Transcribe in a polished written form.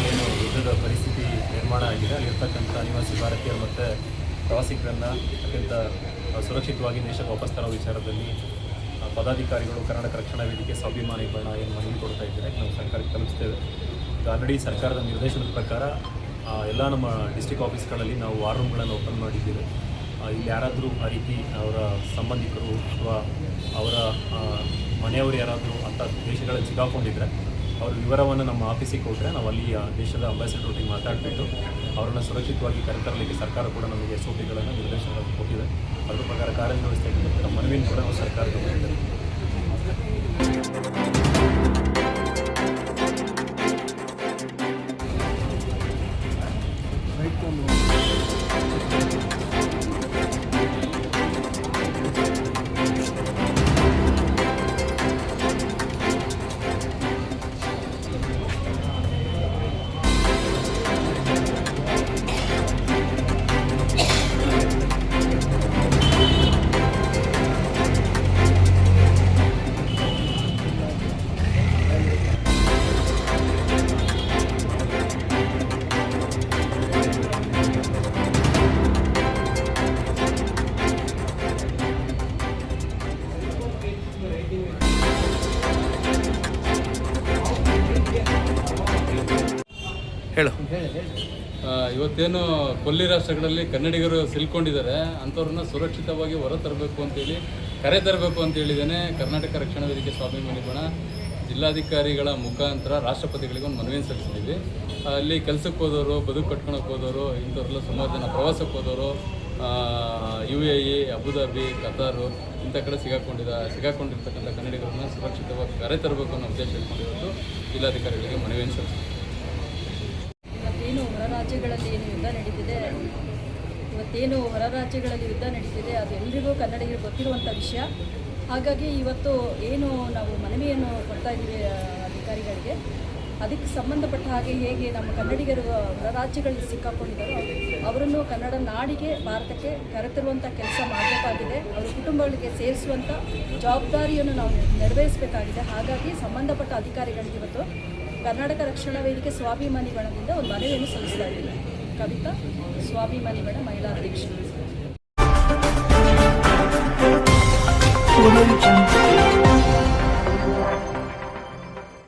ಏನು ಯುದ್ಧದ ಪರಿಸ್ಥಿತಿ ನಿರ್ಮಾಣ ಆಗಿದೆ ಅಲ್ಲಿರ್ತಕ್ಕಂಥ ಅನಿವಾಸಿ ಭಾರತೀಯರು ಮತ್ತು ಪ್ರವಾಸಿಗರನ್ನು ಅತ್ಯಂತ ಸುರಕ್ಷಿತವಾಗಿ ದೇಶಕ್ಕೆ ವಾಪಸ್ ತರೋ ವಿಚಾರದಲ್ಲಿ ಪದಾಧಿಕಾರಿಗಳು ಕರ್ನಾಟಕ ರಕ್ಷಣಾ ವೇದಿಕೆ ಸ್ವಾಭಿಮಾನಿ ಬಣ ಏನು ಮನವಿ ಕೊಡ್ತಾ ಇದ್ದಾರೆ ನಾವು ಸರ್ಕಾರಕ್ಕೆ ತಲುಪಿಸ್ತೇವೆ. ಆಲ್ರೆಡಿ ಸರ್ಕಾರದ ನಿರ್ದೇಶನದ ಪ್ರಕಾರ ಎಲ್ಲ ನಮ್ಮ ಡಿಸ್ಟ್ರಿಕ್ಟ್ ಆಫೀಸ್ಗಳಲ್ಲಿ ನಾವು ವಾರ್ ರೂಮ್ಗಳನ್ನು ಓಪನ್ ಮಾಡಿದ್ದೇವೆ. ಇಲ್ಲಿ ಯಾರಾದರೂ ಆ ರೀತಿ ಅವರ ಸಂಬಂಧಿಕರು ಅಥವಾ ಅವರ ಮನೆಯವರು ಯಾರಾದರೂ ಅಂಥ ದೇಶಗಳಲ್ಲಿ ಸಿಗಾಕೊಂಡಿದ್ದರೆ ಅವ್ರ ವಿವರವನ್ನು ನಮ್ಮ ಆಫೀಸಿಗೆ ಕೊಟ್ಟರೆ ನಾವು ಅಲ್ಲಿ ದೇಶದ ಅಂಬಾಸಿಡರ್ ಒಟ್ಟಿಗೆ ಮಾತಾಡಿಬಿಟ್ಟು ಅವರನ್ನು ಸುರಕ್ಷಿತವಾಗಿ ಕರೆತರಲಿಕ್ಕೆ ಸರ್ಕಾರ ಕೂಡ ನಮಗೆ SOPಗಳನ್ನು ನಿರ್ದೇಶನಗಳನ್ನು ಕೊಟ್ಟಿದೆ. ಅದ್ರ ಪ್ರಕಾರ ಕಾರ್ಯನಿರ್ವಹಿಸ್ತಾ ಇದ್ದೀವಿ. ನಮ್ಮ ಮನವಿಯನ್ನು ಕೂಡ ನಾವು ಸರ್ಕಾರಕ್ಕೆ ಮಾಡಿದ್ದೇವೆ. ಹೇಳು. ಇವತ್ತೇನು ಕೊಲ್ಲಿ ರಾಷ್ಟ್ರಗಳಲ್ಲಿ ಕನ್ನಡಿಗರು ಸಿಲ್ಕೊಂಡಿದ್ದಾರೆ ಅಂಥವ್ರನ್ನ ಸುರಕ್ಷಿತವಾಗಿ ಹೊರ ತರಬೇಕು ಅಂತೇಳಿ ಕರೆ ತರಬೇಕು ಅಂತ ಹೇಳಿದ್ದೇನೆ. ಕರ್ನಾಟಕ ರಕ್ಷಣಾ ವೇದಿಕೆ ಸ್ವಾಭಿಮಾನಿ ಬಣ ಜಿಲ್ಲಾಧಿಕಾರಿಗಳ ಮುಖಾಂತರ ರಾಷ್ಟ್ರಪತಿಗಳಿಗೆ ಒಂದು ಮನವಿಯನ್ನು ಸಲ್ಲಿಸಿದ್ದೀವಿ. ಅಲ್ಲಿ ಕೆಲಸಕ್ಕೆ ಹೋದವರು, ಬದುಕು ಕಟ್ಕೊಳಕ್ಕೆ ಹೋದವರು, ಇಂಥವ್ರೆಲ್ಲ ಸುಮಾರು ಜನ ಪ್ರವಾಸಕ್ಕೆ ಹೋದವರು, UAE, ಅಬುದಾಬಿ, ಕತಾರು ಇಂಥ ಕಡೆ ಸಿಗಾಕೊಂಡಿರ್ತಕ್ಕಂಥ ಕನ್ನಡಿಗರನ್ನ ಸುರಕ್ಷಿತವಾಗಿ ಕರೆ ತರಬೇಕು ಅನ್ನೋ ಉದ್ದೇಶ ಇಟ್ಕೊಂಡಿರೋದು ಜಿಲ್ಲಾಧಿಕಾರಿಗಳಿಗೆ ಮನವಿಯನ್ನು ಸಲ್ಲಿಸಿದ್ದೀವಿ. ಇವತ್ತೇನು ಹೊರ ರಾಜ್ಯಗಳಲ್ಲಿ ಯುದ್ಧ ನಡೀತಿದೆ ಅದು ಎಲ್ರಿಗೂ ಕನ್ನಡಿಗರಿಗೆ ಗೊತ್ತಿರುವಂಥ ವಿಷಯ. ಹಾಗಾಗಿ ಇವತ್ತು ಏನು ನಾವು ಮನವಿಯನ್ನು ಕೊಡ್ತಾ ಇದ್ದೀವಿ ಅಧಿಕಾರಿಗಳಿಗೆ, ಅದಕ್ಕೆ ಸಂಬಂಧಪಟ್ಟ ಹಾಗೆ ಹೇಗೆ ನಮ್ಮ ಕನ್ನಡಿಗರು ಹೊರ ರಾಜ್ಯಗಳಲ್ಲಿ ಸಿಕ್ಕಾಕೊಂಡಿದ್ದಾರೋ ಅವರನ್ನು ಕನ್ನಡ ನಾಡಿಗೆ, ಭಾರತಕ್ಕೆ ಕರೆತರುವಂಥ ಕೆಲಸ ಮಾಡಬೇಕಾಗಿದೆ. ಅವರ ಕುಟುಂಬಗಳಿಗೆ ಸೇರಿಸುವಂಥ ಜವಾಬ್ದಾರಿಯನ್ನು ನಾವು ನೆರವೇರಿಸಬೇಕಾಗಿದೆ. ಹಾಗಾಗಿ ಸಂಬಂಧಪಟ್ಟ ಅಧಿಕಾರಿಗಳಿಗೆ ಇವತ್ತು ಕರ್ನಾಟಕ ರಕ್ಷಣಾ ವೇದಿಕೆ ಸ್ವಾಭಿಮಾನಿ ಬಣದಿಂದ ಒಂದು ಮನವಿಯನ್ನು ಸಲ್ಲಿಸ್ತಾ ಇದ್ದೀವಿ. ಕವಿತಾ, ಸ್ವಾಭಿಮಾನಿ ಬಣ ಮಹಿಳಾ ಅಧ್ಯಕ್ಷರು.